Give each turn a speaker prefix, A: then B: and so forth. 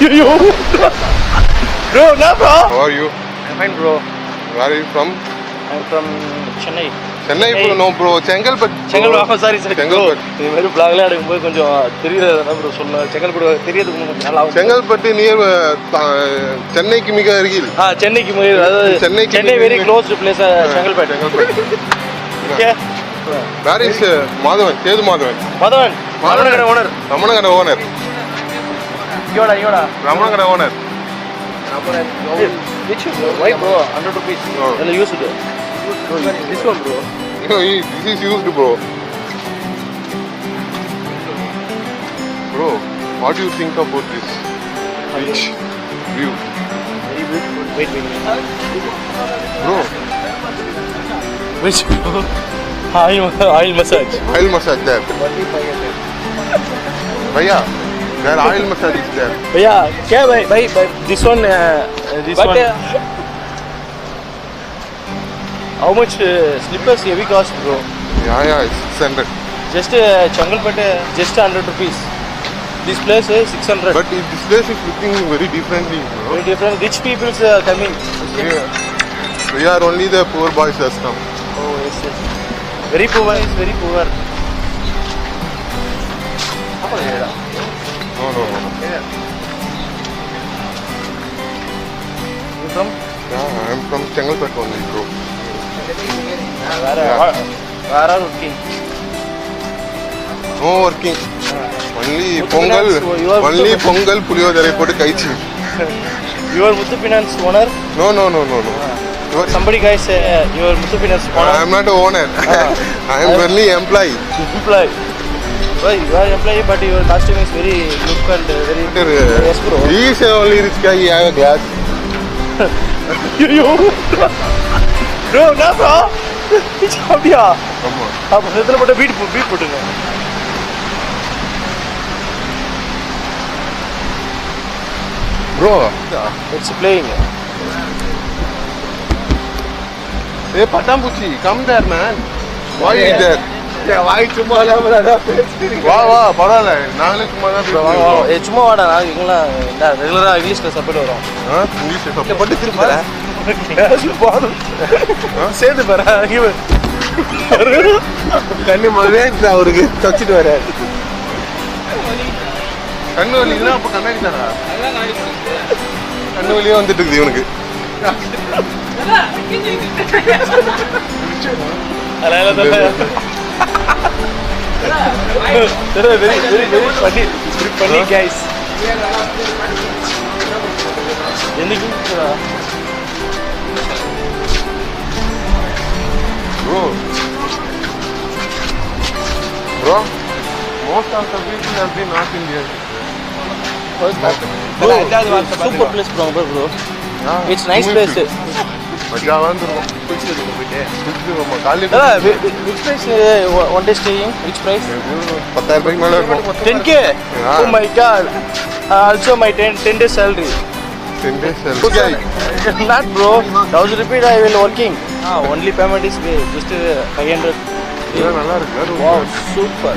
A: Bro, no bro.
B: How are you?
A: I'm fine bro.
B: Where are you from?
A: I'm from Chennai.
B: Chennai bro, no bro. Chengalpet.
A: Chengalpattu sorry sorry
B: Chengalpet.
A: இது மாதிரி பிளாக்லாம் எடுக்கும்போது கொஞ்சம் தெரியறதா bro சொல்லலாம். செங்கல்பட்டு தெரியறதுக்கு கொஞ்சம் நல்லா ஆகும்.
B: Chengalpet நியர் சென்னைக்கு மிக அருகில்.
A: சென்னைக்கு அதாவது Chennai very close to place Chengalpattu. Okay.
B: Where is Madhavan? Sethu Madhavan.
A: Madhavan owner.
B: ரமணகட ஓனர்.
A: யோடா.
B: ரமணகட owner.
A: Which why bro? 100 rupees. Well used. This one bro.
B: No, this is used bro. Bro, what do you think about this beach view?
A: Very beautiful. Wait.
B: Bro,
A: Which bro? Oil massage.
B: oil massage there. Bhaiya, there oil massage is there.
A: भैया क्या भाई this one how much slippers heavy cost bro?
B: Yeah, it's 600.
A: Just Chengalpattu just 100 rupees. This place is 600.
B: But this place is looking very differently, bro.
A: Very different. Rich people's coming.
B: Yeah. We are only the poor boys has come.
A: Oh yes. Very poor is very poor.
B: No.
A: You from?
B: Yeah, I'm from Chengalpet only, bro.
A: Where are working?
B: No working. Only
A: Muthu
B: Pongal, Pongal, Puliyodare போட்டு கைச்சி.
A: You are Muthu Finance owner?
B: No.
A: Somebody guys say you are Muthu Finance owner.
B: I am not a owner. I am only employee.
A: Well, you are employee, but your costume is very look and very. Yes, bro.
B: He is only rich guy. He have a glass.
A: Bro, no, bro. It's அப்படியா?
B: ஆமா.
A: அப்ப இதுல போட்டு beat போட்டுங்க.
B: Bro,
A: It's playing.
B: hey Patampuchi, come there, man. Why you there?
A: வாய் சும்மா இல்லாம பேசிட்டு
B: வா பரவாயில்ல நாங்களே சும்மா தான் பேசுறோம்.
A: சும்மா வாடா நாங்க ரெகுலரா இங்கிலீஷ்ல சப்போர்ட் வரோம்.
B: இங்கிலீஷ்ல
A: இங்க போட்டு திரும்பற கிளாஸ்ல போறோம். சேது பாரு கண்ணு முதவே அவருக்கு தச்சிட்டு வராரு.
B: கண்ணு வலினா அப்ப கண்ணாடி தானா? கண்ணு வலியே வந்துட்டு இருக்குது இவனுக்கு.
A: very funny guys.
B: Bro, most of the people have been North Indian.
A: Bro, super place bro.
B: Yeah,
A: It's nice place.
B: மஜா வந்துரும்.
A: குளிச்சிட்டு போயிட்டு.
B: குளிச்சிருவோம் காலையில.
A: Which price one day staying? Which price?
B: 10,000 ரூபாய்க்கு மேல இருக்கும்.
A: 10k? Oh my god. Also my 10 days salary.
B: 10 days salary.
A: Not bro. 1000 rupees I will working. Only payment is just 500.
B: நல்லா இருக்கு.
A: Wow, super.